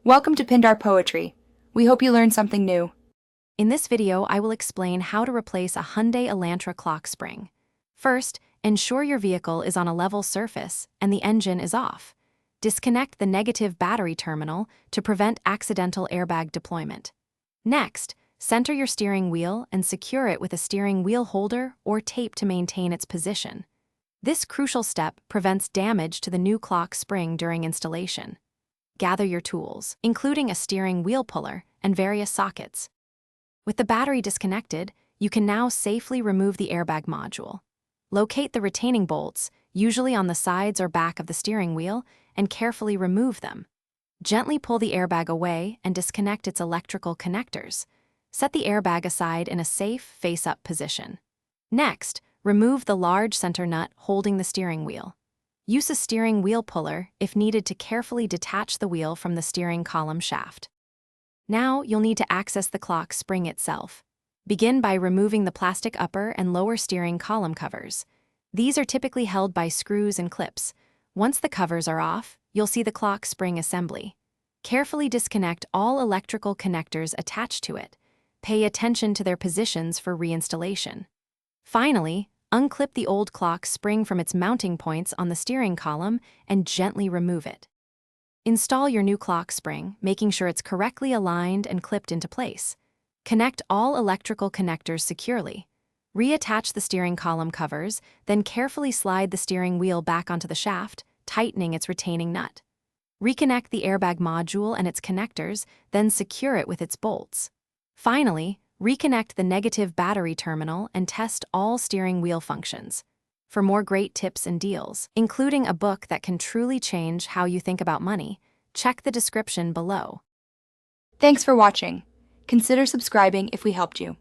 Welcome to Pindar Poetry. We hope you learned something new. In this video, I will explain how to replace a Hyundai Elantra clock spring. First, ensure your vehicle is on a level surface and the engine is off. Disconnect the negative battery terminal to prevent accidental airbag deployment. Next, center your steering wheel and secure it with a steering wheel holder or tape to maintain its position. This crucial step prevents damage to the new clock spring during installation. Gather your tools, including a steering wheel puller and various sockets. With the battery disconnected, you can now safely remove the airbag module. Locate the retaining bolts, usually on the sides or back of the steering wheel, and carefully remove them. Gently pull the airbag away and disconnect its electrical connectors. Set the airbag aside in a safe face-up position. Next, remove the large center nut holding the steering wheel. Use a steering wheel puller if needed to carefully detach the wheel from the steering column shaft. Now you'll need to access the clock spring itself. Begin by removing the plastic upper and lower steering column covers. These are typically held by screws and clips. Once the covers are off, you'll see the clock spring assembly. Carefully disconnect all electrical connectors attached to it. Pay attention to their positions for reinstallation. Finally, unclip the old clock spring from its mounting points on the steering column and gently remove it. Install your new clock spring, making sure it's correctly aligned and clipped into place. Connect all electrical connectors securely. Reattach the steering column covers, then carefully slide the steering wheel back onto the shaft, tightening its retaining nut. Reconnect the airbag module and its connectors, then secure it with its bolts. Finally, reconnect the negative battery terminal and test all steering wheel functions. For more great tips and deals, including a book that can truly change how you think about money, check the description below. Thanks for watching. Consider subscribing if we helped you.